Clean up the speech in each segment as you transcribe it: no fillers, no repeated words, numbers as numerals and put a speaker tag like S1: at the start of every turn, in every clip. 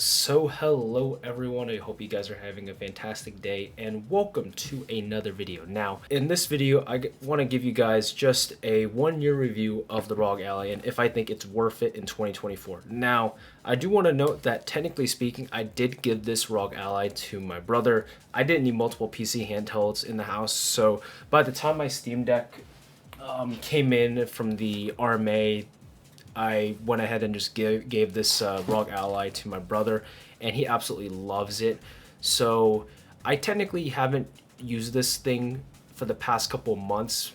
S1: So hello everyone, I hope you guys are having a fantastic day and welcome to another video. Now in this video I want to give you guys just a 1 year review of the ROG Ally and if I think it's worth it in 2024. Now I do want to note that technically speaking I did give this ROG Ally to my brother. I didn't need multiple PC handhelds in the house, so by the time my Steam Deck came in from the RMA, I went ahead and just gave this ROG Ally to my brother, and he absolutely loves it. So I technically haven't used this thing for the past couple months,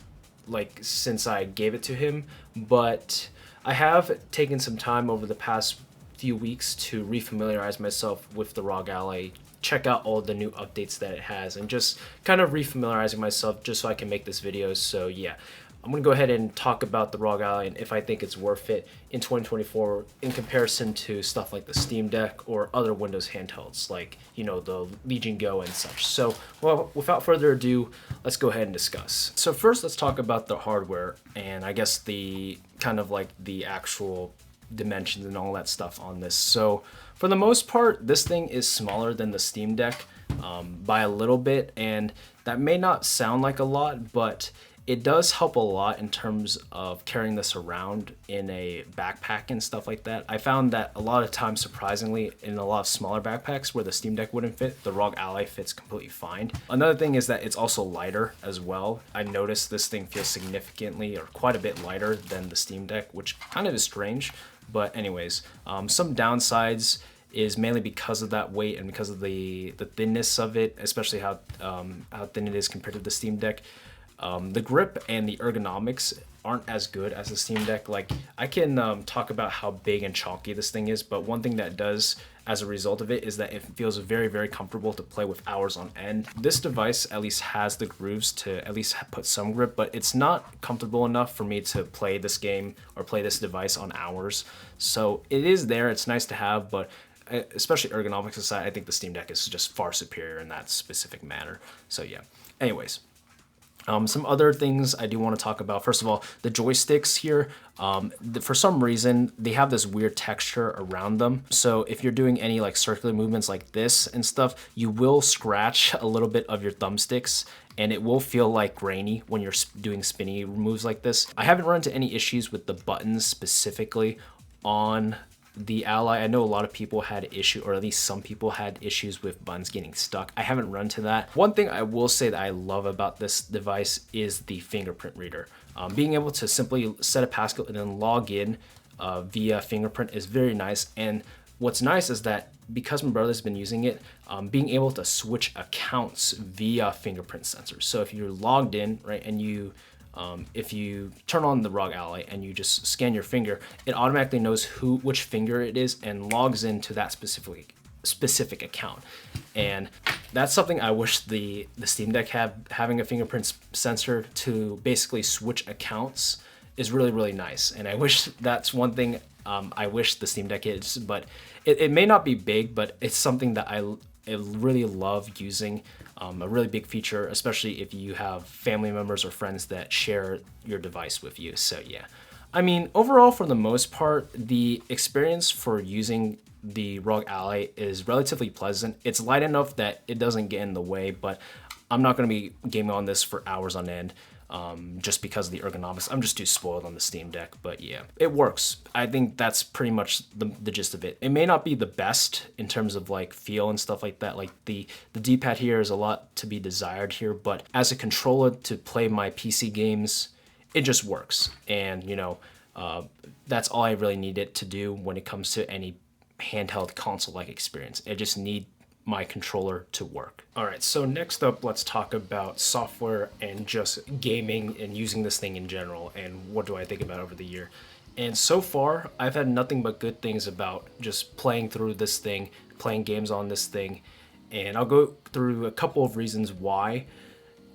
S1: like since I gave it to him, but I have taken some time over the past few weeks to refamiliarize myself with the ROG Ally, check out all the new updates that it has, and just kind of refamiliarizing myself just so I can make this video. So yeah, I'm gonna go ahead and talk about the ROG Ally and if I think it's worth it in 2024 in comparison to stuff like the Steam Deck or other Windows handhelds like, you know, the Legion Go and such. So, well, without further ado, let's go ahead and discuss. So first, let's talk about the hardware and I guess the kind of like the actual dimensions and all that stuff on this. So for the most part, this thing is smaller than the Steam Deck by a little bit, and that may not sound like a lot, but it does help a lot in terms of carrying this around in a backpack and stuff like that. I found that a lot of times, surprisingly, in a lot of smaller backpacks where the Steam Deck wouldn't fit, the ROG Ally fits completely fine. Another thing is that it's also lighter as well. I noticed this thing feels significantly or quite a bit lighter than the Steam Deck, which kind of is strange. But anyways, some downsides is mainly because of that weight and because of the thinness of it, especially how thin it is compared to the Steam Deck. The grip and the ergonomics aren't as good as the Steam Deck. Like, I can talk about how big and chunky this thing is, but one thing that does as a result of it is that it feels very, very comfortable to play with hours on end. This device at least has the grooves to at least put some grip, but it's not comfortable enough for me to play this game or play this device on hours. So it is there, it's nice to have, but especially ergonomics aside, I think the Steam Deck is just far superior in that specific manner. So yeah, anyways. Some other things I do want to talk about. First of all, the joysticks here, for some reason, they have this weird texture around them. So if you're doing any like circular movements like this and stuff, you will scratch a little bit of your thumbsticks and it will feel like grainy when you're doing spinny moves like this. I haven't run into any issues with the buttons specifically on the Ally. I know a lot of people had issue, or at least some people had issues with buttons getting stuck. I haven't run to that. One thing I will say that I love about this device is the fingerprint reader. Being able to simply set a passcode and then log in via fingerprint is very nice. And what's nice is that because my brother's been using it, being able to switch accounts via fingerprint sensors. So if you're logged in, right, and if you turn on the ROG Ally and you just scan your finger, it automatically knows which finger it is and logs into that specific account. And that's something I wish the Steam Deck having a fingerprint sensor to basically switch accounts is really, really nice. And I wish that's one thing I wish the Steam Deck is, but it may not be big, but it's something that I really love using. A really big feature, especially if you have family members or friends that share your device with you. So yeah, I mean, overall, for the most part, the experience for using the ROG Ally is relatively pleasant. It's light enough that it doesn't get in the way, but I'm not going to be gaming on this for hours on end. Just because of the ergonomics. I'm just too spoiled on the Steam Deck, but yeah, it works. I think that's pretty much the gist of it. It may not be the best in terms of like feel and stuff like that. Like the D-pad here is a lot to be desired here, but as a controller to play my PC games, it just works. And you know, that's all I really need it to do when it comes to any handheld console-like experience. I just need my controller to work. All right, so next up, let's talk about software and just gaming and using this thing in general, and what do I think about over the year. And so far, I've had nothing but good things about just playing through this thing, playing games on this thing, and I'll go through a couple of reasons why.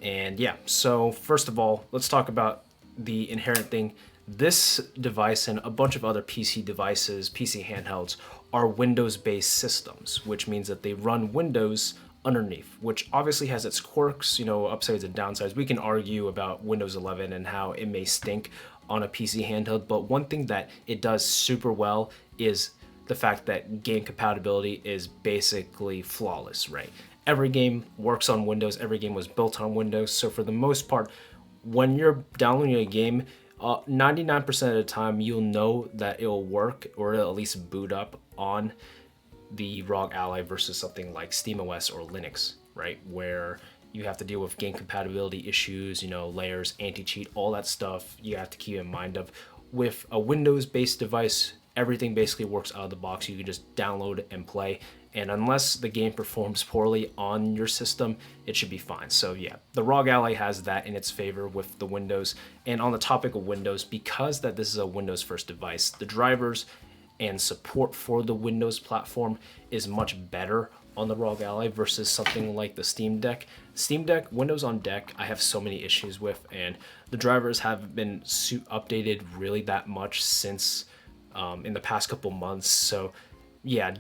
S1: And yeah, so first of all, let's talk about the inherent thing. This device and a bunch of other PC devices, PC handhelds, are Windows-based systems, which means that they run Windows underneath, which obviously has its quirks, you know, upsides and downsides. We can argue about Windows 11 and how it may stink on a PC handheld, but one thing that it does super well is the fact that game compatibility is basically flawless, right? Every game works on Windows, every game was built on Windows, so for the most part, when you're downloading a game, 99% of the time you'll know that it'll work or it'll at least boot up on the ROG Ally versus something like SteamOS or Linux, right? Where you have to deal with game compatibility issues, layers, anti-cheat, all that stuff you have to keep in mind of. With a Windows-based device, everything basically works out of the box. You can just download and play. And unless the game performs poorly on your system, it should be fine. So yeah, the ROG Ally has that in its favor with the Windows. And on the topic of Windows, because that this is a Windows first device, the drivers and support for the Windows platform is much better on the ROG Ally versus something like the Steam Deck. Steam Deck, Windows on Deck, I have so many issues with, and the drivers haven't been updated really that much since in the past couple months. So yeah,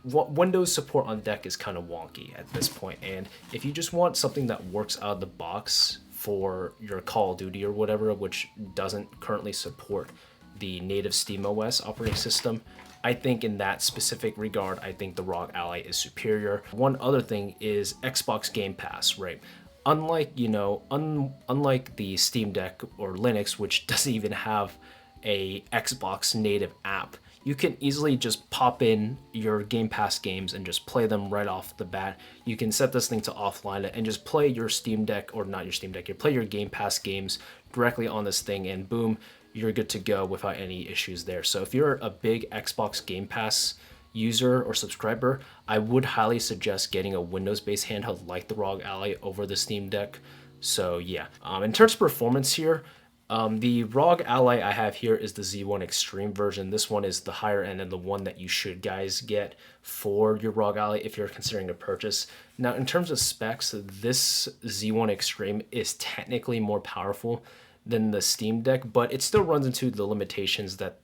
S1: Windows support on Deck is kind of wonky at this point, and if you just want something that works out of the box for your Call of Duty or whatever, which doesn't currently support the native SteamOS operating system, I think in that specific regard, I think the ROG Ally is superior. One other thing is Xbox Game Pass, right? Unlike, unlike the Steam Deck or Linux, which doesn't even have a Xbox native app, you can easily just pop in your Game Pass games and just play them right off the bat. You can set this thing to offline it and just play your Steam Deck, or not your Steam Deck, you play your Game Pass games directly on this thing, and boom, you're good to go without any issues there. So if you're a big Xbox Game Pass user or subscriber, I would highly suggest getting a Windows-based handheld like the ROG Ally over the Steam Deck. So yeah, in terms of performance here, the ROG Ally I have here is the Z1 Extreme version. This one is the higher end and the one that you should guys get for your ROG Ally if you're considering a purchase. Now, in terms of specs, this Z1 Extreme is technically more powerful than the Steam Deck, but it still runs into the limitations that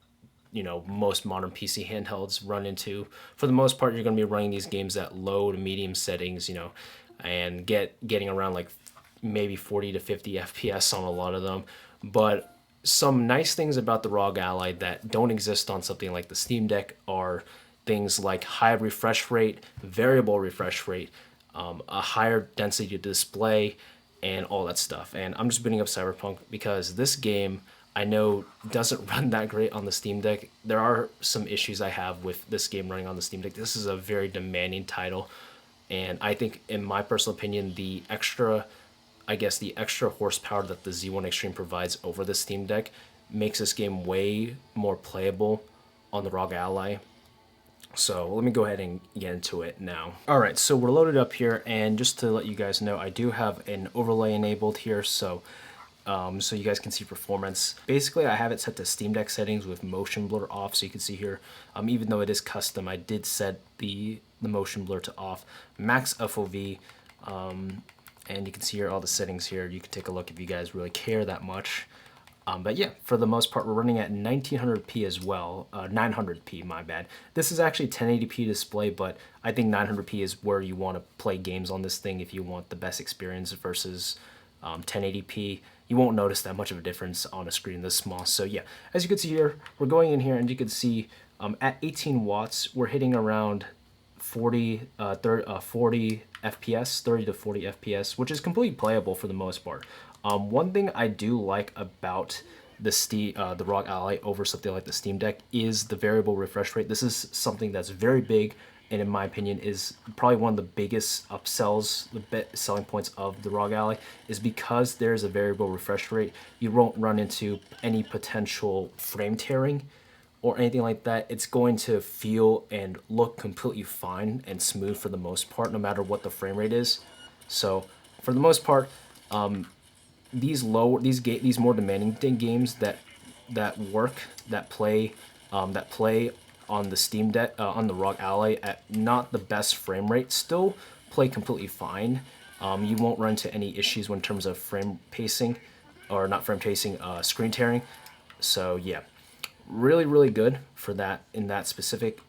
S1: most modern PC handhelds run into. For the most part, you're going to be running these games at low to medium settings, and getting around like maybe 40 to 50 FPS on a lot of them. But some nice things about the ROG Ally that don't exist on something like the Steam Deck are things like high refresh rate, variable refresh rate, a higher density display, and all that stuff. And I'm just booting up Cyberpunk because this game I know doesn't run that great on the Steam Deck. There are some issues I have with this game running on the Steam Deck. This is a very demanding title, and I think, in my personal opinion, the extra horsepower that the Z1 Extreme provides over the Steam Deck makes this game way more playable on the ROG Ally. So let me go ahead and get into it now. All right, so we're loaded up here, and just to let you guys know, I do have an overlay enabled here, so you guys can see performance. Basically, I have it set to Steam Deck settings with motion blur off, so you can see here, even though it is custom, I did set the motion blur to off. Max FOV, and you can see here all the settings here. You can take a look if you guys really care that much. But yeah, for the most part, we're running at 1900p as well. 900p, my bad. This is actually 1080p display, but I think 900p is where you want to play games on this thing if you want the best experience versus 1080p. You won't notice that much of a difference on a screen this small. So yeah, as you can see here, we're going in here, and you can see at 18 watts, we're hitting around 40 FPS, 30 to 40 FPS, which is completely playable for the most part. One thing I do like about the ROG Ally over something like the Steam Deck is the variable refresh rate. This is something that's very big, and in my opinion is probably one of the biggest upsells, selling points of the ROG Ally, is because there's a variable refresh rate, you won't run into any potential frame tearing or anything like that. It's going to feel and look completely fine and smooth for the most part, no matter what the frame rate is. So for the most part, these more demanding games that play on the Steam Deck, on the ROG Ally at not the best frame rate, still play completely fine. You won't run into any issues in terms of frame pacing, or not frame pacing, screen tearing. So yeah, really good for that in that specific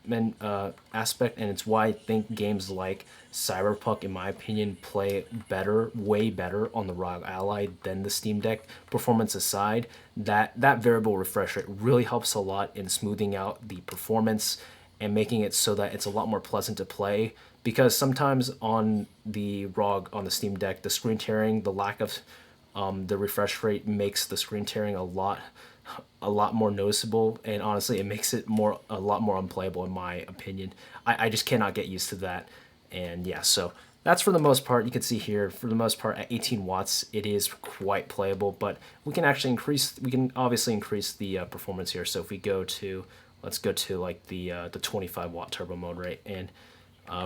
S1: aspect, and it's why I think games like Cyberpunk, in my opinion, play better, way better on the ROG Ally than the Steam Deck. Performance aside, that variable refresh rate really helps a lot in smoothing out the performance and making it so that it's a lot more pleasant to play, because sometimes on the ROG, on the Steam Deck, the screen tearing, the lack of the refresh rate makes the screen tearing a lot more noticeable, and honestly it makes it a lot more unplayable in my opinion. I just cannot get used to that. And yeah, so that's for the most part. You can see here, for the most part, at 18 watts, it is quite playable, but we can obviously increase the performance here. So if we go to, let's go to like the 25 watt turbo mode, right? And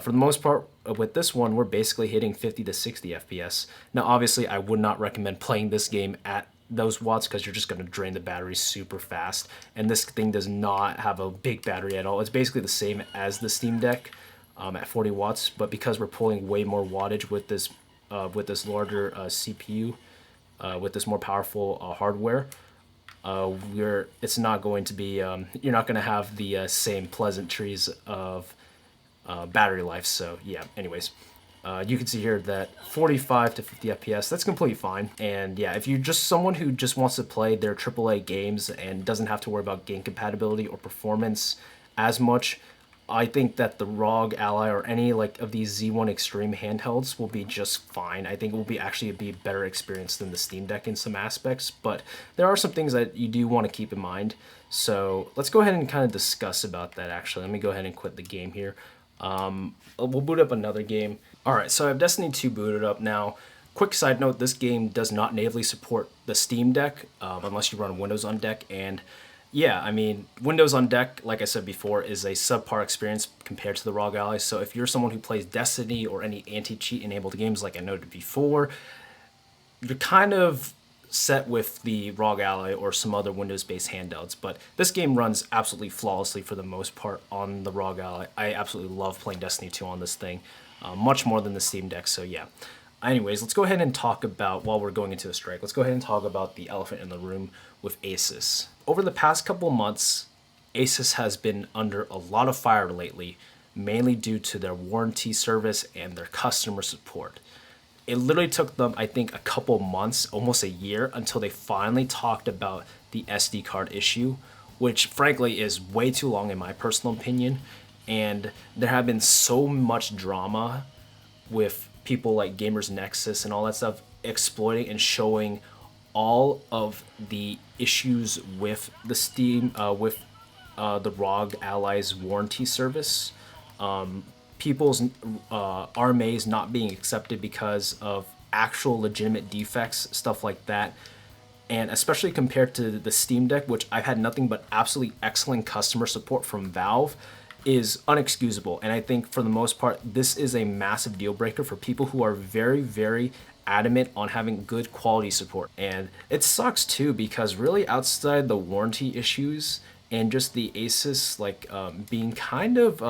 S1: for the most part, with this one, we're basically hitting 50 to 60 FPS. Now, obviously, I would not recommend playing this game at those watts because you're just going to drain the battery super fast. And this thing does not have a big battery at all. It's basically the same as the Steam Deck at 40 watts, but because we're pulling way more wattage with this larger CPU, with this more powerful hardware, it's not going to be you're not going to have the same pleasantries of battery life. So yeah, anyways, you can see here that 45 to 50 FPS, that's completely fine. And yeah, if you're just someone who just wants to play their AAA games and doesn't have to worry about game compatibility or performance as much, I think that the ROG Ally or any like of these Z1 Extreme handhelds will be just fine. I think it will be actually be a better experience than the Steam Deck in some aspects, but there are some things that you do want to keep in mind. So let's go ahead and kind of discuss about that actually. Let me go ahead and quit the game here. We'll boot up another game. All right, so I have Destiny 2 booted up now. Quick side note, this game does not natively support the Steam Deck unless you run Windows on deck. And yeah, I mean, Windows on deck, like I said before, is a subpar experience compared to the ROG Ally. So if you're someone who plays Destiny or any anti-cheat enabled games like I noted before, you're kind of set with the ROG Ally or some other Windows-based handhelds. But this game runs absolutely flawlessly for the most part on the ROG Ally. I absolutely love playing Destiny 2 on this thing, much more than the Steam Deck, so yeah. Anyways, let's go ahead and talk about, while we're going into a strike, let's go ahead and talk about the elephant in the room with Asus. Over the past couple months, Asus has been under a lot of fire lately, mainly due to their warranty service and their customer support. It literally took them, I think, a couple months, almost a year, until they finally talked about the SD card issue, which frankly is way too long in my personal opinion. And there have been so much drama with people like Gamers Nexus and all that stuff exploiting and showing all of the issues with the the ROG Ally's warranty service. People's RMAs not being accepted because of actual legitimate defects, stuff like that. And especially compared to the Steam Deck, which I've had nothing but absolutely excellent customer support from Valve, is unexcusable. And I think for the most part, this is a massive deal breaker for people who are very, very adamant on having good quality support. And it sucks too, because really outside the warranty issues and just the Asus being kind of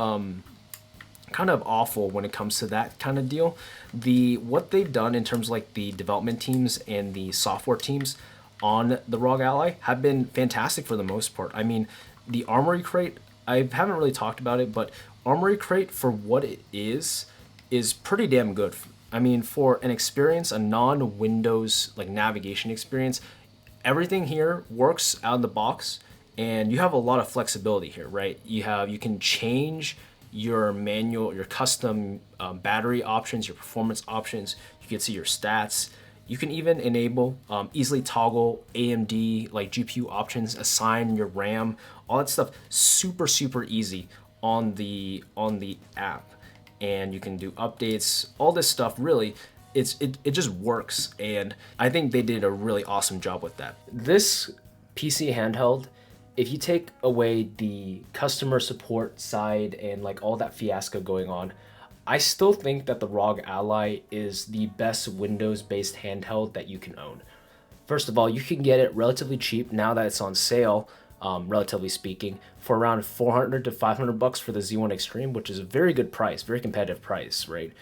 S1: awful when it comes to that kind of deal, what they've done in terms of like the development teams and the software teams on the ROG Ally have been fantastic for the most part. I mean, the Armory Crate, I haven't really talked about it, but Armory Crate, for what it is pretty damn good. I mean, for an experience, a non-Windows like navigation experience, everything here works out of the box, and you have a lot of flexibility here, right? You can change your manual, your custom battery options, your performance options. You can see your stats. You can even enable easily toggle AMD like GPU options, assign your RAM, all that stuff. Super easy on the app, and you can do updates. All this stuff really, it just works, and I think they did a really awesome job with that. This PC handheld, if you take away the customer support side and like all that fiasco going on, I still think that the ROG Ally is the best Windows-based handheld that you can own. First of all, you can get it relatively cheap now that it's on sale, relatively speaking, for around 400 to 500 bucks for the Z1 Extreme, which is a very good price, very competitive price, right?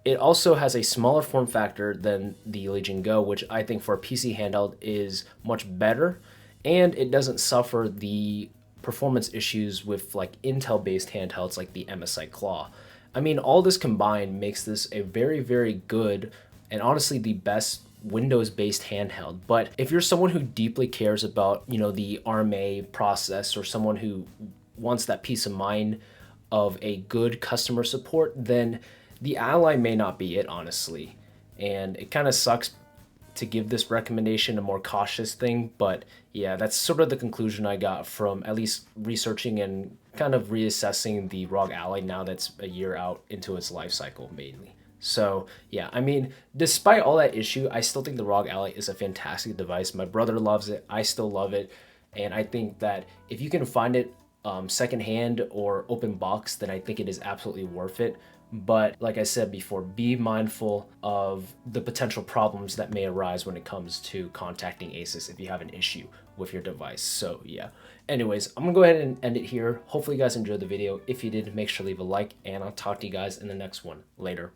S1: It also has a smaller form factor than the Legion Go, which I think for a PC handheld is much better, and it doesn't suffer the performance issues with like Intel-based handhelds like the MSI Claw. I mean, all this combined makes this a very, very good and honestly the best Windows-based handheld. But if you're someone who deeply cares about, the RMA process, or someone who wants that peace of mind of a good customer support, then the Ally may not be it, honestly. And it kind of sucks to give this recommendation a more cautious thing, but yeah, that's sort of the conclusion I got from at least researching and kind of reassessing the ROG Ally now that's a year out into its life cycle mainly. So yeah, I mean, despite all that issue, I still think the ROG Ally is a fantastic device. My brother loves it, I still love it, and I think that if you can find it secondhand or open box, then I think it is absolutely worth it. But like I said before, be mindful of the potential problems that may arise when it comes to contacting Asus if you have an issue with your device. So yeah. Anyways, I'm gonna go ahead and end it here. Hopefully you guys enjoyed the video. If you did, make sure to leave a like, and I'll talk to you guys in the next one. Later.